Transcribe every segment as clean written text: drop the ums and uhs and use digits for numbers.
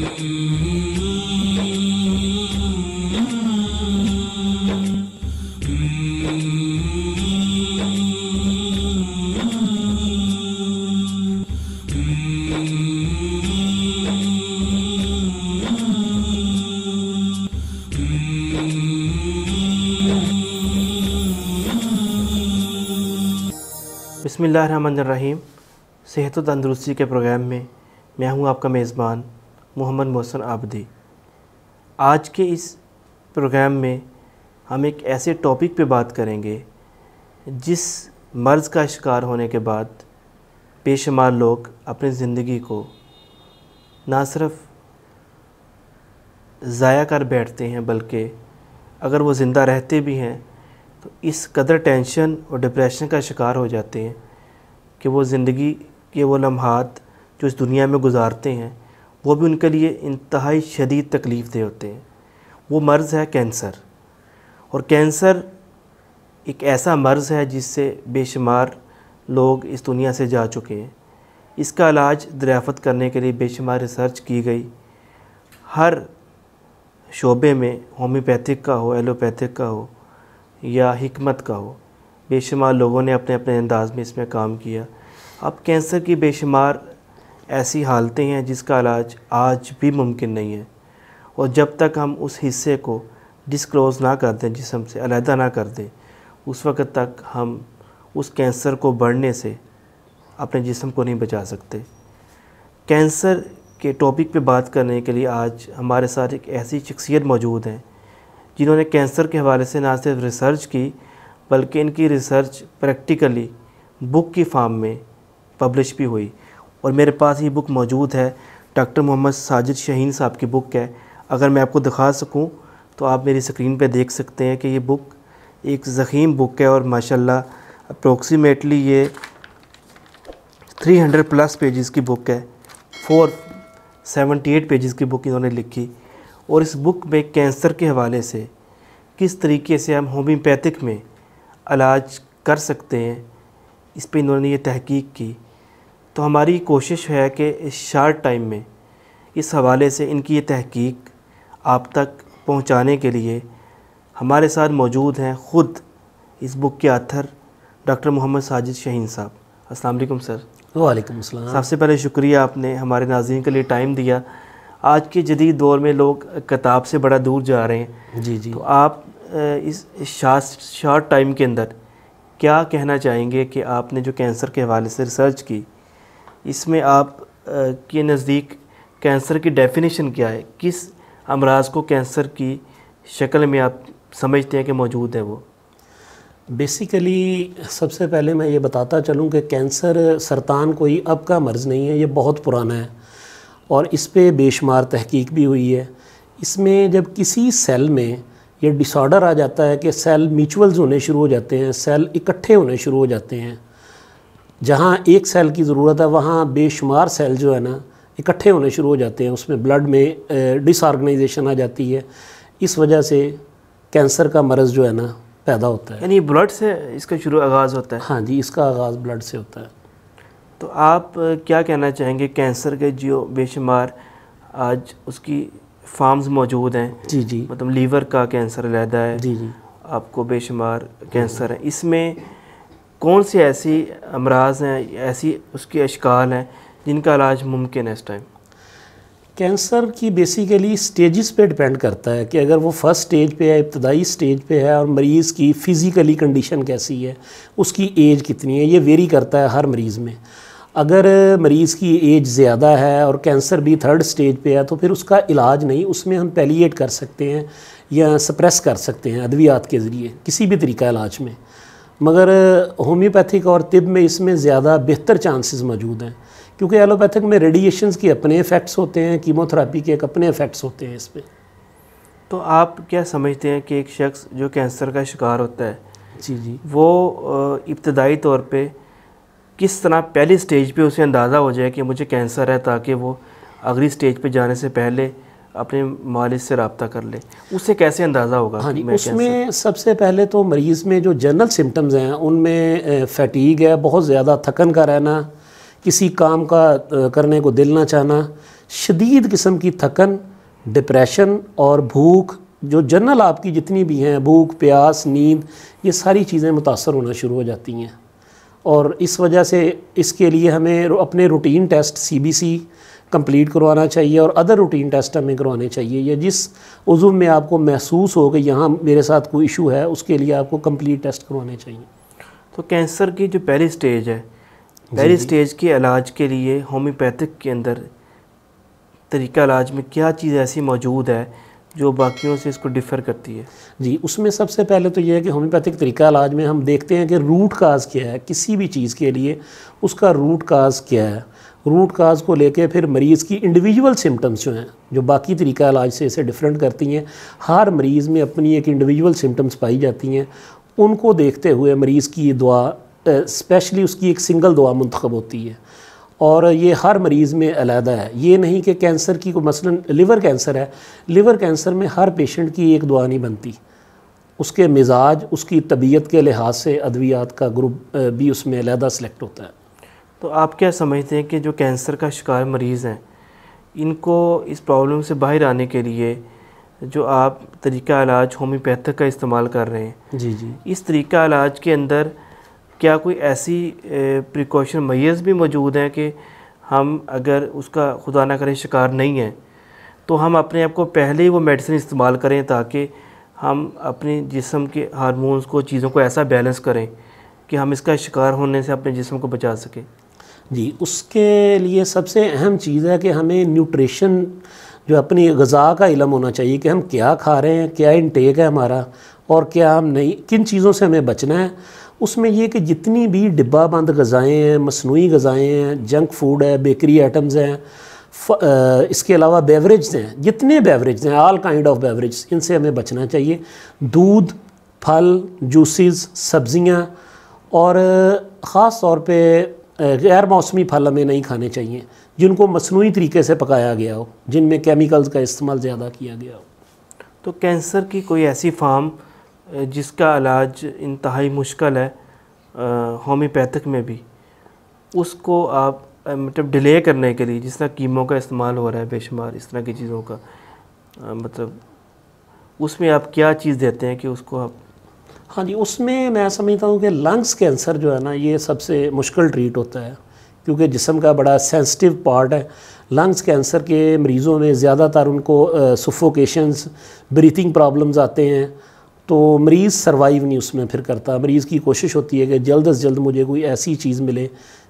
بسم اللہ الرحمن الرحیم۔ صحت و تندرستی کے پروگرام میں میں ہوں آپ کا میزبان محمد محسن عابدی۔ آج کے اس پروگرام میں ہم ایک ایسے ٹاپک پہ بات کریں گے جس مرض کا شکار ہونے کے بعد بے شمار لوگ اپنی زندگی کو نہ صرف ضائع کر بیٹھتے ہیں بلکہ اگر وہ زندہ رہتے بھی ہیں تو اس قدر ٹینشن اور ڈپریشن کا شکار ہو جاتے ہیں کہ وہ زندگی کے وہ لمحات جو اس دنیا میں گزارتے ہیں وہ بھی ان کے لیے انتہائی شدید تکلیف دہ ہوتے ہیں۔ وہ مرض ہے کینسر، اور کینسر ایک ایسا مرض ہے جس سے بے شمار لوگ اس دنیا سے جا چکے ہیں۔ اس کا علاج دریافت کرنے کے لیے بے شمار ریسرچ کی گئی، ہر شعبے میں، ہومیوپیتھک کا ہو، ایلوپیتھک کا ہو یا حکمت کا ہو، بے شمار لوگوں نے اپنے اپنے انداز میں اس میں کام کیا۔ اب کینسر کی بے شمار ایسی حالتیں ہیں جس کا علاج آج بھی ممکن نہیں ہے، اور جب تک ہم اس حصے کو ڈسکلوز نہ کر دیں، جسم سے علیحدہ نہ کر دیں، اس وقت تک ہم اس کینسر کو بڑھنے سے اپنے جسم کو نہیں بچا سکتے۔ کینسر کے ٹاپک پہ بات کرنے کے لیے آج ہمارے ساتھ ایک ایسی شخصیت موجود ہیں جنہوں نے کینسر کے حوالے سے نہ صرف ریسرچ کی بلکہ ان کی ریسرچ پریکٹیکلی بک کی فارم میں پبلش بھی ہوئی، اور میرے پاس یہ بک موجود ہے۔ ڈاکٹر محمد ساجد شاہین صاحب کی بک ہے۔ اگر میں آپ کو دکھا سکوں تو آپ میری اسکرین پہ دیکھ سکتے ہیں کہ یہ بک ایک ضخیم بک ہے، اور ماشاءاللہ اپروکسیمیٹلی یہ 300 پلس پیجز کی بک ہے۔ 478 پیجز کی بک انہوں نے لکھی، اور اس بک میں کینسر کے حوالے سے کس طریقے سے ہم ہومیوپیتھک میں علاج کر سکتے ہیں، اس پہ انہوں نے یہ تحقیق کی۔ تو ہماری کوشش ہے کہ اس شارٹ ٹائم میں اس حوالے سے ان کی یہ تحقیق آپ تک پہنچانے کے لیے ہمارے ساتھ موجود ہیں خود اس بک کے آتھر ڈاکٹر محمد ساجد شاہین صاحب۔ السلام علیکم سر۔ وعلیکم السلام۔ سب سے پہلے شکریہ آپ نے ہمارے ناظرین کے لیے ٹائم دیا۔ آج کے جدید دور میں لوگ کتاب سے بڑا دور جا رہے ہیں، جی جی، تو آپ اس شارٹ ٹائم کے اندر کیا کہنا چاہیں گے کہ آپ نے جو کینسر کے حوالے سے ریسرچ کی، اس میں آپ کے نزدیک کینسر کی ڈیفینیشن کیا ہے؟ کس امراض کو کینسر کی شکل میں آپ سمجھتے ہیں کہ موجود ہے؟ وہ بیسیکلی سب سے پہلے میں یہ بتاتا چلوں کہ کینسر سرطان کوئی اب کا مرض نہیں ہے، یہ بہت پرانا ہے، اور اس پہ بے شمار تحقیق بھی ہوئی ہے۔ اس میں جب کسی سیل میں یہ ڈس آرڈر آ جاتا ہے کہ سیل میچولز ہونے شروع ہو جاتے ہیں، سیل اکٹھے ہونے شروع ہو جاتے ہیں، جہاں ایک سیل کی ضرورت ہے وہاں بے شمار سیل جو ہے نا اکٹھے ہونے شروع ہو جاتے ہیں، اس میں بلڈ میں ڈس آرگنائزیشن آ جاتی ہے، اس وجہ سے کینسر کا مرض جو ہے نا پیدا ہوتا ہے۔ یعنی بلڈ سے اس کا آغاز ہوتا ہے؟ ہاں جی، اس کا آغاز بلڈ سے ہوتا ہے۔ تو آپ کیا کہنا چاہیں گے کینسر کے جو بے شمار آج اس کی فارمز موجود ہیں؟ جی جی، مطلب لیور کا کینسر علیحدہ ہے، جی جی، آپ کو بے شمار کینسر ہیں، اس میں کون سی ایسی امراض ہیں، ایسی اس کے اشکال ہیں جن کا علاج ممکن ہے اس ٹائم؟ کینسر کی بیسیکلی سٹیجز پہ ڈیپینڈ کرتا ہے کہ اگر وہ فرسٹ سٹیج پہ ہے، ابتدائی سٹیج پہ ہے، اور مریض کی فزیکلی کنڈیشن کیسی ہے، اس کی ایج کتنی ہے، یہ ویری کرتا ہے ہر مریض میں۔ اگر مریض کی ایج زیادہ ہے اور کینسر بھی تھرڈ سٹیج پہ ہے تو پھر اس کا علاج نہیں، اس میں ہم پیلیٹ کر سکتے ہیں یا سپریس کر سکتے ہیں ادویات کے ذریعے، کسی بھی طریقہ علاج میں۔ مگر ہومیوپیتھک اور طب میں اس میں زیادہ بہتر چانسز موجود ہیں، کیونکہ ایلوپیتھک میں ریڈیشنز کے اپنے ایفیکٹس ہوتے ہیں، کیمو تھراپی کے ایک اپنے ایفیکٹس ہوتے ہیں اس پہ۔ تو آپ کیا سمجھتے ہیں کہ ایک شخص جو کینسر کا شکار ہوتا ہے، جی جی، وہ ابتدائی طور پہ کس طرح پہلی سٹیج پہ اسے اندازہ ہو جائے کہ مجھے کینسر ہے، تاکہ وہ اگلی سٹیج پہ جانے سے پہلے اپنے معالج سے رابطہ کر لے؟ اس سے کیسے اندازہ ہوگا؟ ہاں جی، اس میں سب سے پہلے تو مریض میں جو جنرل سمٹمز ہیں ان میں فیٹیگ ہے، بہت زیادہ تھکن کا رہنا، کسی کام کا کرنے کو دل نہ چاہنا، شدید قسم کی تھکن، ڈپریشن اور بھوک، جو جنرل آپ کی جتنی بھی ہیں، بھوک، پیاس، نیند، یہ ساری چیزیں متاثر ہونا شروع ہو جاتی ہیں۔ اور اس وجہ سے اس کے لیے ہمیں اپنے روٹین ٹیسٹ CBC کمپلیٹ کروانا چاہیے، اور ادر روٹین ٹیسٹ ہمیں کروانے چاہیے، یا جس عضو میں آپ کو محسوس ہو کہ یہاں میرے ساتھ کوئی ایشو ہے، اس کے لیے آپ کو کمپلیٹ ٹیسٹ کروانے چاہیے۔ تو کینسر کی جو پہلی سٹیج ہے، پہلی سٹیج کے علاج کے لیے ہومیوپیتھک کے اندر طریقہ علاج میں کیا چیز ایسی موجود ہے جو باقیوں سے اس کو ڈیفر کرتی ہے؟ جی، اس میں سب سے پہلے تو یہ ہے کہ ہومیوپیتھک طریقہ علاج میں ہم دیکھتے ہیں کہ روٹ کاز کیا ہے، کسی بھی چیز کے لیے اس کا روٹ کاز کیا ہے۔ روٹ کاز کو لے کے پھر مریض کی انڈیویجول سمٹمز جو ہیں، جو باقی طریقہ علاج سے اسے ڈیفرنٹ کرتی ہیں، ہر مریض میں اپنی ایک انڈیویجول سمٹمز پائی جاتی ہیں، ان کو دیکھتے ہوئے مریض کی دعا، اسپیشلی اس کی ایک سنگل دعا منتخب ہوتی ہے، اور یہ ہر مریض میں علیحدہ ہے۔ یہ نہیں کہ کینسر کی کوئی، مثلا لیور کینسر ہے، لیور کینسر میں ہر پیشنٹ کی ایک دعا نہیں بنتی، اس کے مزاج، اس کی طبیعت کے لحاظ سے ادویات کا گروپ بھی اس میں علیحدہ سلیکٹ ہوتا ہے۔ تو آپ کیا سمجھتے ہیں کہ جو کینسر کا شکار مریض ہیں، ان کو اس پرابلم سے باہر آنے کے لیے جو آپ طریقہ علاج ہومیوپیتھک کا استعمال کر رہے ہیں، جی جی، اس طریقہ علاج کے اندر کیا کوئی ایسی پریکاشن میئرز بھی موجود ہیں کہ ہم اگر اس کا خدا نہ کرے شکار نہیں ہیں تو ہم اپنے آپ کو پہلے ہی وہ میڈیسن استعمال کریں تاکہ ہم اپنے جسم کے ہارمونز کو، چیزوں کو ایسا بیلنس کریں کہ ہم اس کا شکار ہونے سے اپنے جسم کو بچا سکیں؟ جی، اس کے لیے سب سے اہم چیز ہے کہ ہمیں نیوٹریشن، جو اپنی غذا کا علم ہونا چاہیے کہ ہم کیا کھا رہے ہیں، کیا انٹیک ہے ہمارا، اور کیا ہم نہیں، کن چیزوں سے ہمیں بچنا ہے۔ اس میں یہ کہ جتنی بھی ڈبہ بند غذائیں ہیں، مصنوعی غذائیں ہیں، جنک فوڈ ہے، بیکری آئٹمز ہیں، اس کے علاوہ بیوریجز ہیں، جتنے بیوریجز ہیں، آل کائنڈ آف بیوریجز، ان سے ہمیں بچنا چاہیے۔ دودھ، پھل، جوسز، سبزیاں، اور خاص طور پہ غیر موسمی پھل ہمیں نہیں کھانے چاہیے جن کو مصنوعی طریقے سے پکایا گیا ہو، جن میں کیمیکلز کا استعمال زیادہ کیا گیا ہو۔ تو کینسر کی کوئی ایسی فارم جس کا علاج انتہائی مشکل ہے ہومیوپیتھک میں بھی، اس کو آپ مطلب ڈیلے کرنے کے لیے، جس طرح کیمو کا استعمال ہو رہا ہے بے شمار اس طرح کی چیزوں کا، مطلب اس میں آپ کیا چیز دیتے ہیں کہ اس کو آپ؟ ہاں جی، اس میں سمجھتا ہوں کہ لنگس کینسر جو ہے نا، یہ سب سے مشکل ٹریٹ ہوتا ہے، کیونکہ جسم کا بڑا سینسٹیو پارٹ ہے۔ لنگس کینسر کے مریضوں میں زیادہ تر ان کو سفوکیشنز، بریتھنگ پرابلمز آتے ہیں، تو مریض سروائیو نہیں اس میں پھر کرتا۔ مریض کی کوشش ہوتی ہے کہ جلد از جلد مجھے کوئی ایسی چیز ملے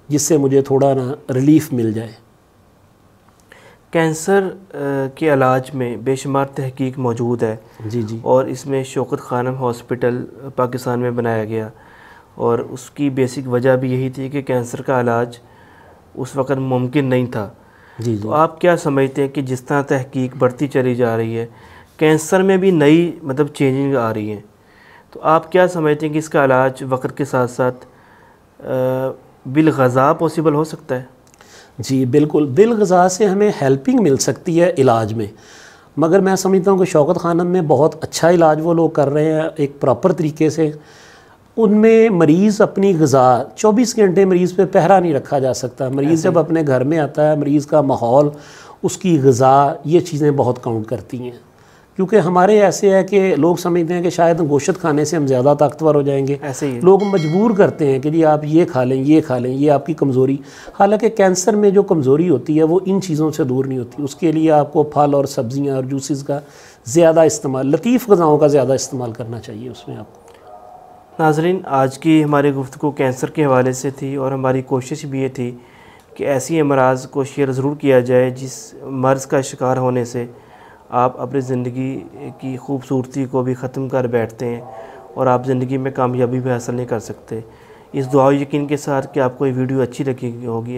جس سے مجھے تھوڑا نا ریلیف مل جائے۔ کینسر کے علاج میں بے شمار تحقیق موجود ہے، جی جی، اور اس میں شوکت خانم ہاسپٹل پاکستان میں بنایا گیا، اور اس کی بیسک وجہ بھی یہی تھی کہ کینسر کا علاج اس وقت ممکن نہیں تھا۔ جی جی، تو آپ کیا سمجھتے ہیں کہ جس طرح تحقیق بڑھتی چلی جا رہی ہے، کینسر میں بھی نئی مطلب چینجنگ آ رہی ہیں، تو آپ کیا سمجھتے ہیں کہ اس کا علاج وقت کے ساتھ ساتھ بالغذا پاسبل ہو سکتا ہے؟ جی بالکل، بالغذا سے ہمیں ہیلپنگ مل سکتی ہے علاج میں، مگر میں سمجھتا ہوں کہ شوکت خانم میں بہت اچھا علاج وہ لوگ کر رہے ہیں ایک پراپر طریقے سے۔ ان میں مریض اپنی غذا 24 گھنٹے مریض پہ پہرا نہیں رکھا جا سکتا۔ مریض جب اپنے گھر میں آتا ہے، مریض کا ماحول، اس کی غذا، یہ چیزیں بہت کاؤنٹ کرتی ہیں، کیونکہ ہمارے ایسے ہے کہ لوگ سمجھتے ہیں کہ شاید گوشت کھانے سے ہم زیادہ طاقتور ہو جائیں گے، ایسے ہی لوگ مجبور کرتے ہیں کہ جی آپ یہ کھا لیں، یہ کھا لیں، یہ آپ کی کمزوری۔ حالانکہ کینسر میں جو کمزوری ہوتی ہے وہ ان چیزوں سے دور نہیں ہوتی، اس کے لیے آپ کو پھل اور سبزیاں اور جوسز کا زیادہ استعمال، لطیف غذاؤں کا زیادہ استعمال کرنا چاہیے اس میں آپ کو۔ ناظرین، آج کی ہماری گفتگو کینسر کے حوالے سے تھی، اور ہماری کوشش بھی یہ تھی کہ ایسی امراض کو شیئر ضرور کیا جائے جس مرض کا شکار ہونے سے آپ اپنی زندگی کی خوبصورتی کو بھی ختم کر بیٹھتے ہیں اور آپ زندگی میں کامیابی بھی حاصل نہیں کر سکتے۔ اس دعا و یقین کے ساتھ کہ آپ کو یہ ویڈیو اچھی لگی ہوگی۔